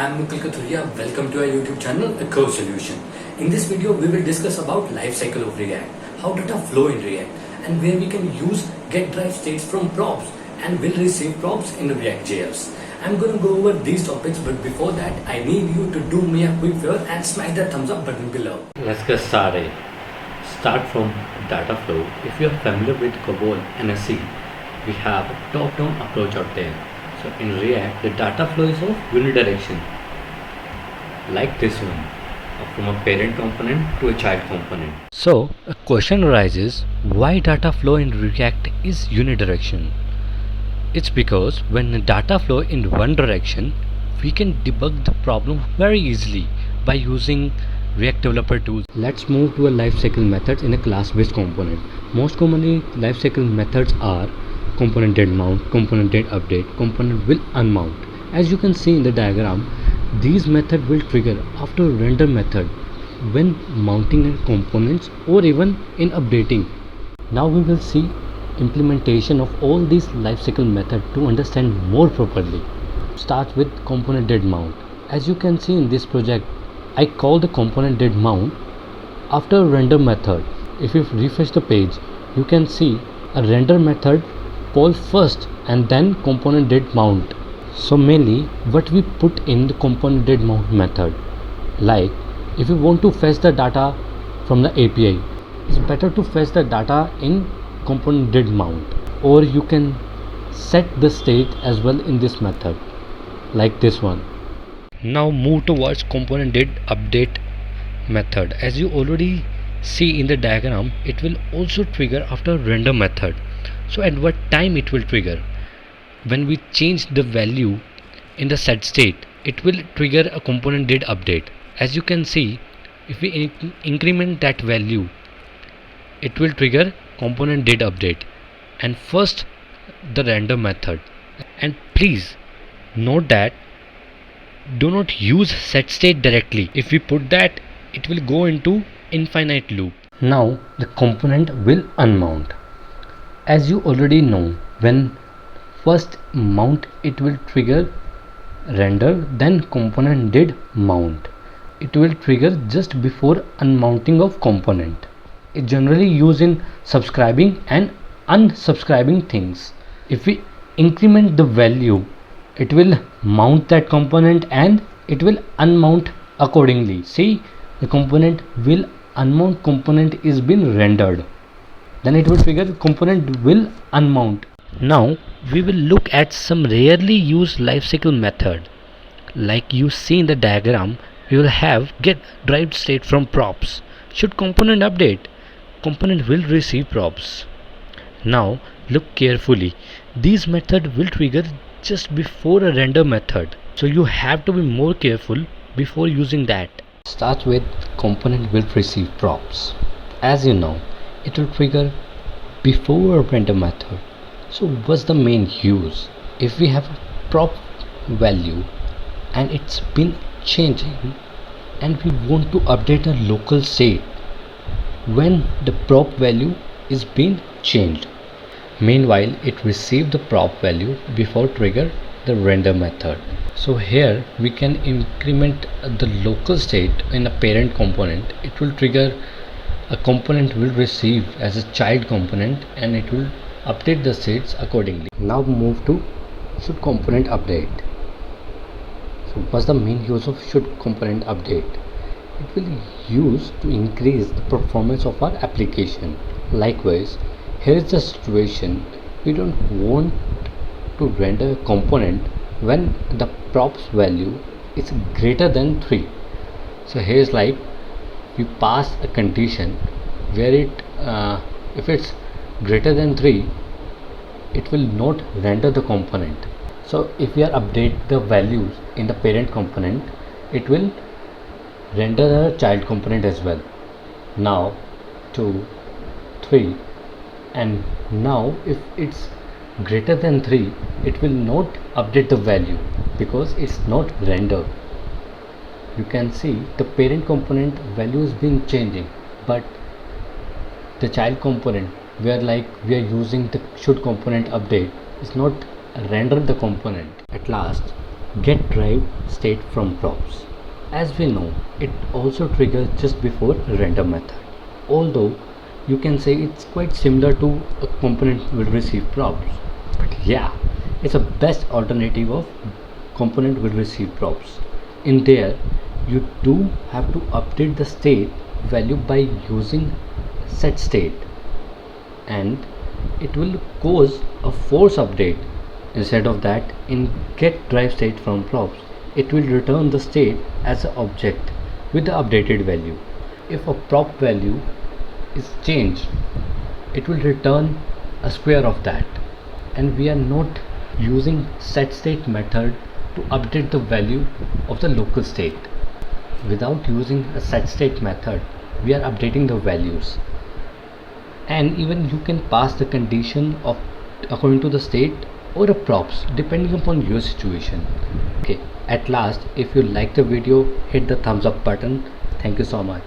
I'm welcome to our YouTube channel, A Curve Solution. In this video, we will discuss about lifecycle of React, how data flow in React, and where we can use getDerivedstatefromprops and will receive props in React.js. I'm going to go over these topics, but before that, I need you to do me a quick favor and smash that thumbs up button below. Let's get started. Start from data flow. If you are familiar with COBOL and SE, we have a top-down approach out there. So in React, the data flow is of unidirection, like this one, from a parent component to a child component. So a question arises, why data flow in React is unidirection? It's because when the data flow in one direction, we can debug the problem very easily by using React developer tools. Let's move to a lifecycle methods in a class-based component. Most commonly, lifecycle methods are component did mount, component did update, component will unmount. As you can see in the diagram, these methods will trigger after render method when mounting components or even in updating. Now we will see implementation of all these lifecycle methods to understand more properly. Start with component did mount. As you can see in this project, I call the component did mount after render method. If you refresh the page, you can see a render method call first and then component did mount. So mainly what we put in the component did mount method, like if you want to fetch the data from the API, it's better to fetch the data in component did mount, or you can set the state as well in this method, like this one. Now move towards component did update method. As you already see in the diagram, it will also trigger after render method. So at what time it will trigger? When we change the value in the set state, it will trigger a component did update. As you can see, if we increment that value, it will trigger component did update and first the render method. And please note that do not use set state directly. If we put that, it will go into infinite loop. Now the component will unmount. As you already know, when first mount, it will trigger render, then component did mount. It will trigger just before unmounting of component. It generally used in subscribing and unsubscribing things. If we increment the value, it will mount that component and it will unmount accordingly. See, the component will unmount component is been rendered. Then it will trigger component will unmount. Now we will look at some rarely used lifecycle method. Like you see in the diagram, we will have getDerivedstatefromprops. Should component update, component will receive props. Now look carefully. These method will trigger just before a render method. So you have to be more careful before using that. Start with component will receive props. As you know, it will trigger before a render method. So what's the main use? If we have a prop value and it's been changing and we want to update a local state when the prop value is being changed. Meanwhile, it received the prop value before trigger the render method. So here we can increment the local state in a parent component. It will trigger a component will receive as a child component and it will update the states accordingly. Now move to should component update. So what's the main use of should component update? It will use to increase the performance of our application. Likewise, here is the situation, we don't want to render a component when the props value is greater than 3. So here is like we pass a condition where it if it's greater than 3, it will not render the component. So if we are update the values in the parent component, it will render the child component as well. Now 2, 3, and now if it's greater than 3, it will not update the value because it's not rendered. You can see the parent component value is being changing, but the child component where like we are using the should component update is not render the component. At last get derived state from props. As we know, it also triggers just before a random method. Although you can say it's quite similar to a component will receive props. But yeah, it's a best alternative of component will receive props. In there, you do have to update the state value by using set state, and it will cause a force update. Instead of that, in get derived state from props, it will return the state as an object with the updated value. If a prop value is changed, it will return a square of that, and we are not using set state method to update the value of the local state. Without using a set state method, we are updating the values, and even you can pass the condition of according to the state or a props depending upon your situation. Okay, at last, if you like the video, hit the thumbs up button. Thank you so much.